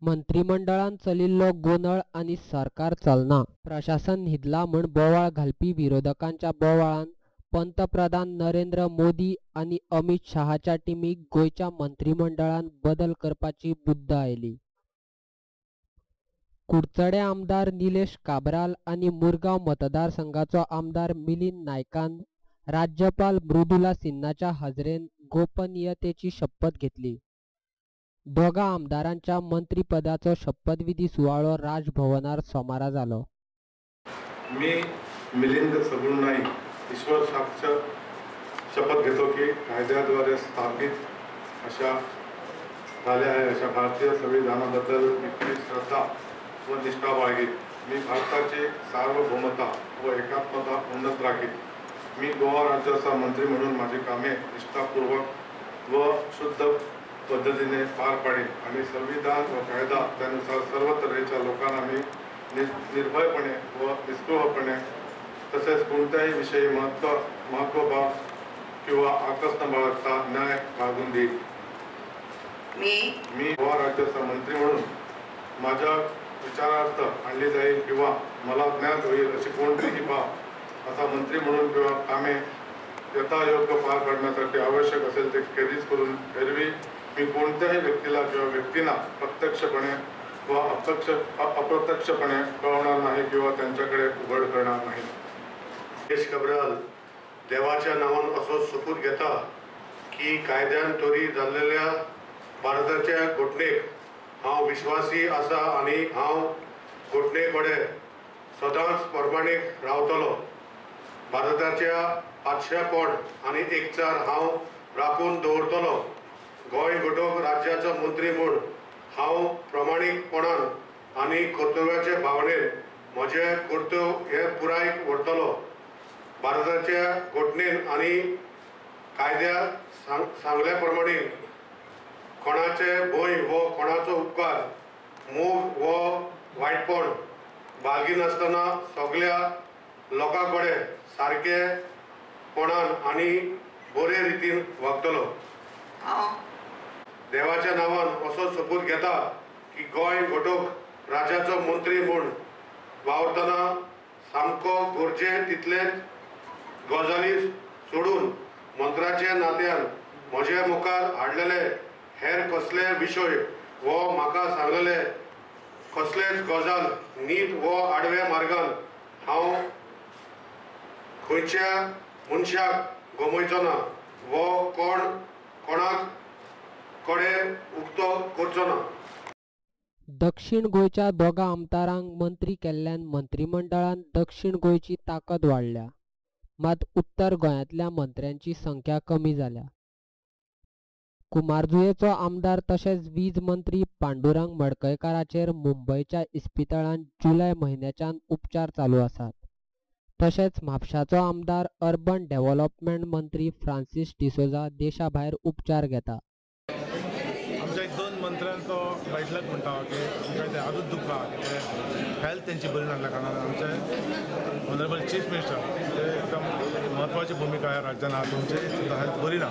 मंत्रिमंडळान चलिल्लो गोंधळ आनी सरकार चलना. प्रशासन न्हिदला म्हूण बोवाळ घालपी विरोधकांच्या बोवाळान पंतप्रधान नरेंद्र मोदी आनी अमित शहाच्या टिमीक गोंयच्या मंत्रिमंडळान बदल करपाची बुद्द आयली. कुडचडे आमदार निलेश काब्राल आनी मुरगांव मतदारसंघाचो आमदार मिलिंद नायकान राज्यपाल मृदुला सिन्हाच्या हजेरेन गोपनीयतेची शपथ घेतली. दोगा आमदारांच्या मंत्रिपदाचो शपथविधी सुवाळो राजभवनार सोमारा जालो. मी मिलिंद सगुण नाईक ईश्वर साक्ष शपथ घेतो की कायद्याद्वारे स्थापित अशा झाल्या आहे अशा भारतीय संविधानाबद्दल मी श्रद्धा व निष्ठा बाळगीत. मी भारताची सार्वभौमता व एकात्मता उन्नत राखीत. मी गोवा राज्याचा मंत्री म्हणून माझी कामे निष्ठापूर्वक व शुद्ध पद्धतीने पार पाडेन आणि संविधान व कायदा त्यानुसार सर्व तऱ्हेच्या लोकांना मी निर्भयपणे व निस्पृहपणे तसेच कोणत्याही विषयी महत्त्वभाव किंवा आकस न बाळगता न्याय बाळगून देईन. मी गोवा राज्याचा मंत्री म्हणून माझ्या विचारार्थ आणली जाईल किंवा मला ज्ञात होईल अशी कोणतीही बाब असा मंत्री म्हणून किंवा कामे यथायोग्य पार पाडण्यासाठी आवश्यक असेल ते खेरीज करून एरवी मी कोणत्याही व्यक्तीला किंवा व्यक्तींना प्रत्यक्षपणे व अप्रत्यक्षपणे कळवणार नाही किंवा त्यांच्याकडे उघड करणार नाही. निलेश काब्राल देवाच्या नावान असो शपथ घेता की कायद्यान तोरी जाल्लेल्या भारताच्या घटनेक हांव विश्वासी आसा आनी हांव घटने कडेन सदांच प्रमाणीक रावतलो. भारताच्या पातशापण आनी एकचार हांव राखून दवरतलो. गोंय घटक राज्याचो मंत्री म्हूण हांव प्रामाणीकपणान आनी कर्तव्याचे भावनेन म्हजें कर्तव्य हें पुराय व्हरतलो. भारताच्या घटनेन आनी कायद्यात सांगल्या प्रमाणे कोणाचे भंय व कोणाचो उपकार मोग व वायटपण बाळगिनासतना सगळ्या लोकां कडेन सारकेपणान आनी बरे रितीन वागतलो. देवाच्या नावान असो शपथ घेता की गोंय घटक राज्याचो मंत्री म्हूण वावरतना सामको गरजे तितलेच गजाली सोडून मंत्र्याचे नात्यान म्हजे मुखार हाडलेले हेर कसले विशय व म्हाका सांगलेले कसलेच गजाल नीट व आडव्या मार्गान हांव खंयच्या मनशाक गमयचो ना व कोणाक कडेन उक्तो करचो ना. दक्षिण गोंयच्या दोगा आमदारांक मंत्री केल्ल्यान मंत्रिमंडळान दक्षिण गोंयची ताकद वाडल्या, मात उत्तर गोंयांतल्या मंत्र्यांची संख्या कमी जाल्या. कुमारजुंवेचो आमदार तशेंच वीज मंत्री पांडुरंग मडकयकाराचेर मुंबयच्या इस्पितळांत जुलय म्हयन्याच्यान उपचार चालू आसात. तशेंच म्हापशाचो आमदार अर्बन डेव्हलपमेंट मंत्री फ्रांसीस डिसोजा देशा भायर उपचार घेता. आमच्या दोन मंत्र्यांचो बैठक म्हणटा की आमकां तें आजूच दुखा हेल्थ तेंची बरी नासल्या कारणान आमचे ऑनरेबल चीफ मिनिस्टर ते एकदम म्हत्वाची भुमिका ह्या राज्यान आहा. तुमची सुद्दां हेल्थ बरी ना.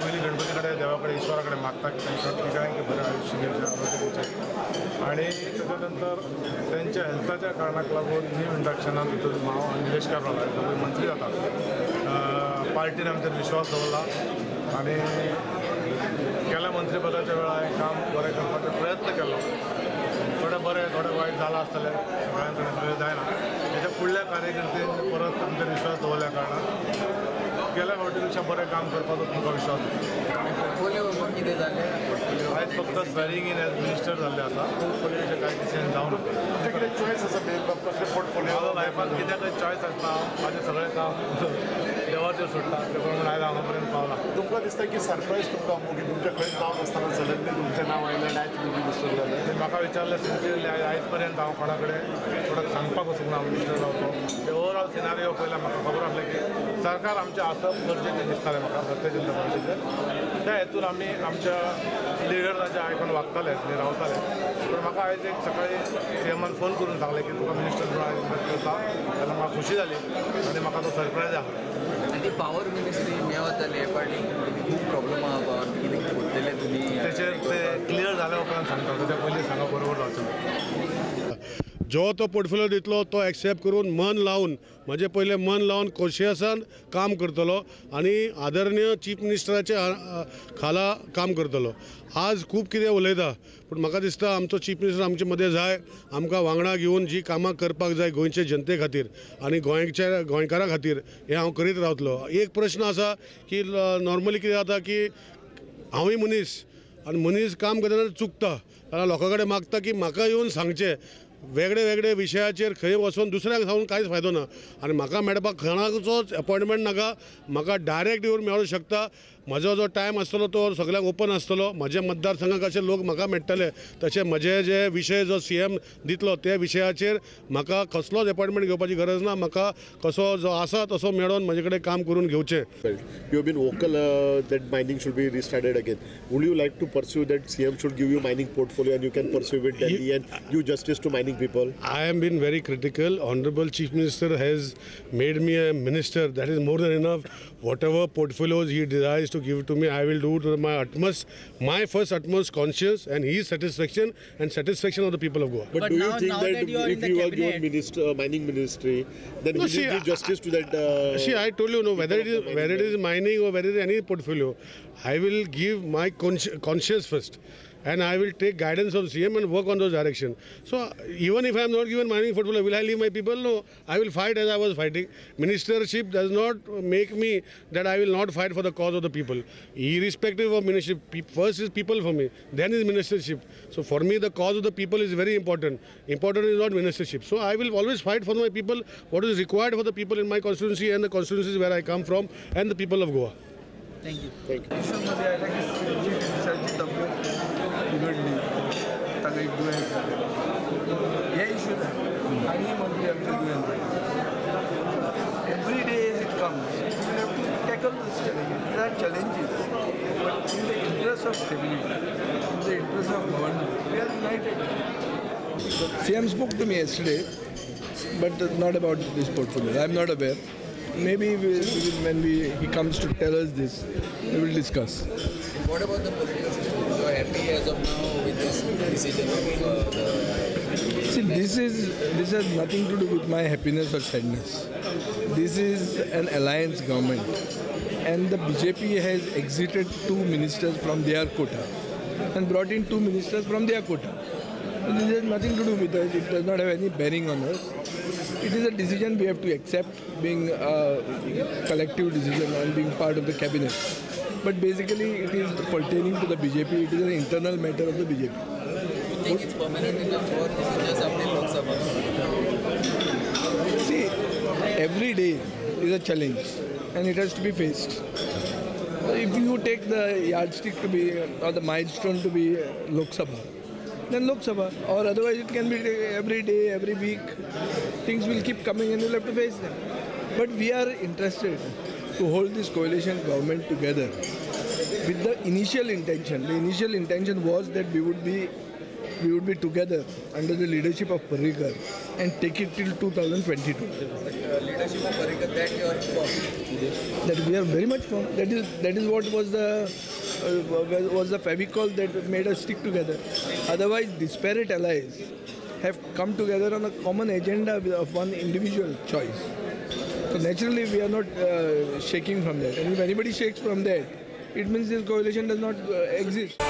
पयलीं गणपती कडेन देवा कडेन ईश्वरा कडेन मागता की तांकां बरें आयुश्य दिवचें आरोग्य दिवचें आनी ताच्या नंतर तेंच्या हेल्थाच्या कारणाक लागून न्यू इंडक्शनान भितर हांव निलेश काब्राल मंत्री जाता. पार्टीन आमचेर विश्वास दवरला आनी गेल्या मंत्रिपदाच्या वेळार काम बरें करपाचो प्रयत्न केलो. थोडे बरें थोडे वायट जालां आसतलें सगळ्यां कडेन जायना. तेच्या फुडल्या कार्यकर्त्यांनी परत आमचेर विश्वास दवरल्या कारणान गेल्या फावटीपेक्षा बरें काम करपाचो तुमकां विश्वास कितें जालें आयज फक्त स्वेरींग इन एज मिनिस्टर जाल्ले आसा. पोर्टफोलिओचे कांय डिसिजन जावना. कितें चॉयस आसा कसले पोर्टफोलिओ म्हाजो लायफान कित्याकय चॉयस आसना. म्हाजें सगळें काम देवाचेर सोडटा. ते प्रमाणे आयज हांगा पर्यंत पावला. तुमकां दिसता की सरप्रायज तुमकां की तुमचें खंय नांव नासतना सडनली तुमचें नांव आयलें आयज तुमी मिनिस्टर जालें. म्हाका विचारलें सिन्सियरली आयज पर्यंत हांव कोणा कडेन थोडं सांगपाक वचूंक ना मिनिस्टर जावचो. ते ओवरऑल सिनारियो पयल्यार म्हाका खबर आसलें की सरकार आमचें आसप गरजेचें दिसतालें म्हाका सत्यजित गणेशेचें. त्या हेतून आमी आमच्या लिडराचें आयकून वागताले आनी रावताले. पूण म्हाका आयज एक सकाळी सीएमान फोन करून सांगलें की तुका मिनिस्टर म्हणून आयज मदत करता तेन्ना म्हाका खुशी जाली आनी म्हाका तो सरप्रायज आहा. आनी पावर मिनिस्ट्री मेळत जाली हे पार्टी खूब प्रॉब्लम आहा पावर कितें करतले तुमी तेचेर ते क्लियर जाल्या उपरांत सांगता ते पयलीं सांगप बरोबर जावचें जो तो पोर्टफोलियो दितलो तो एक्सेप्ट करून मन लावन म्हणजे पहिले मन लावन कॉन्शियसान काम करतलो आणि आदरणीय चीफ मिनिस्टराच्या खाला काम करतलो. आज खूब कितें उलयता पूण म्हाका दिसता आमचो चीफ मिनिस्टर आमचे मदें जाय, आमकां वांगडा घेवन जी कामां करपाक जाय गोंयचे जनते खातीर आनी गोंयकारां खातीर हें हांव करीत रावतलो. एक प्रश्न आसा की नॉर्मली कितें जाता की हांवूय मनीस आनी मनीस काम करतना चुकता जाल्यार लोकां कडेन मागता की म्हाका येवन सांगचें वेगळे वेगळे विशयाचेर खंय वचून दुसऱ्याक सांगून कांयच फायदो ना आनी म्हाका मेळपाक कोणाचोच अपॉयंटमेंट नाका. म्हाका डायरेक्ट येवन मेळूंक शकता. म्हजो जो टायम आसतलो तो सगळ्यांक ओपन आसतलो. म्हज्या मतदारसंघाक अशे लोक म्हाका मेळटले तशे म्हजे जे विशय जो CM दितलो त्या विशयाचेर म्हाका कसलोच अपॉयंटमेंट घेवपाची गरज ना. म्हाका कसो जो आसा तसो मेळोन म्हजे कडेन काम करून घेवचें. You have been vocal that mining should be restarted again. Would you like to pursue that CM should give you mining portfolio and you can pursue with Delhi and give justice to mining people? I have been very critical. Honorable Chief Minister has made me a minister. That is more than enough. Whatever portfolios he desires to give to me, I will do to my utmost, my first utmost conscience and his satisfaction and satisfaction of the people of Goa. But do you think that if you are given mining ministry, then will you give justice to that? See, I told you, no, whether it is mining or whether it is any portfolio, I will give my conscience first. And I will take guidance of CM and work on those directions. So even if I am not given mining portfolio, will I leave my people? No, I will fight as I was fighting. Ministership does not make me that I will not fight for the cause of the people. Irrespective of ministership, first is people for me, then is ministership. So for me, the cause of the people is very important. Important is not ministership. So I will always fight for my people, what is required for the people in my constituency and the constituencies where I come from and the people of Goa. Thank you. Thank you. इशूमध्ये आयला की मिनिस्टरची तब्येत बिघडली ताका दुयेंत जालें हे issue आनी मंत्री आमचे दुयेंत every day as it comes we have to tackle this challenge. There are challenges but in the interest of stability, in the interest of government, we are united. CM spoke to me yesterday, but not about this portfolio. I am not aware. Maybe when he comes to tell us this, we will discuss. What about the political system? You are happy as of now with this decision of See, this has nothing to do with my happiness or sadness. This is an alliance government, and the BJP has exited 2 ministers from their quota and brought in 2 ministers from their quota. This has nothing to do with us. It does not have any bearing on us. It is a decision we have to accept, being a collective decision and being part of the cabinet. But basically, it is pertaining to the BJP. It is an internal matter of the BJP. you think it's permanent enough or is it just after Lok Sabha? See, every day is a challenge, and it has to be faced. If you take the yardstick to be, or the milestone to be Lok Sabha, then Lok Sabha, or otherwise it can be every day, every week. Things will keep coming and we'll have to face them. But we are interested to hold this coalition government together with the initial intention. The initial intention was that we would be together under the leadership of Parrikar and take it till 2022. Leadership of Parrikar, that you are for? That we are very much firm. That is what was the favicol that made us stick together. Otherwise, disparate allies have come together on a common agenda of one individual choice. So naturally, we are not shaking from that. And if anybody shakes from that, it means this coalition does not exist.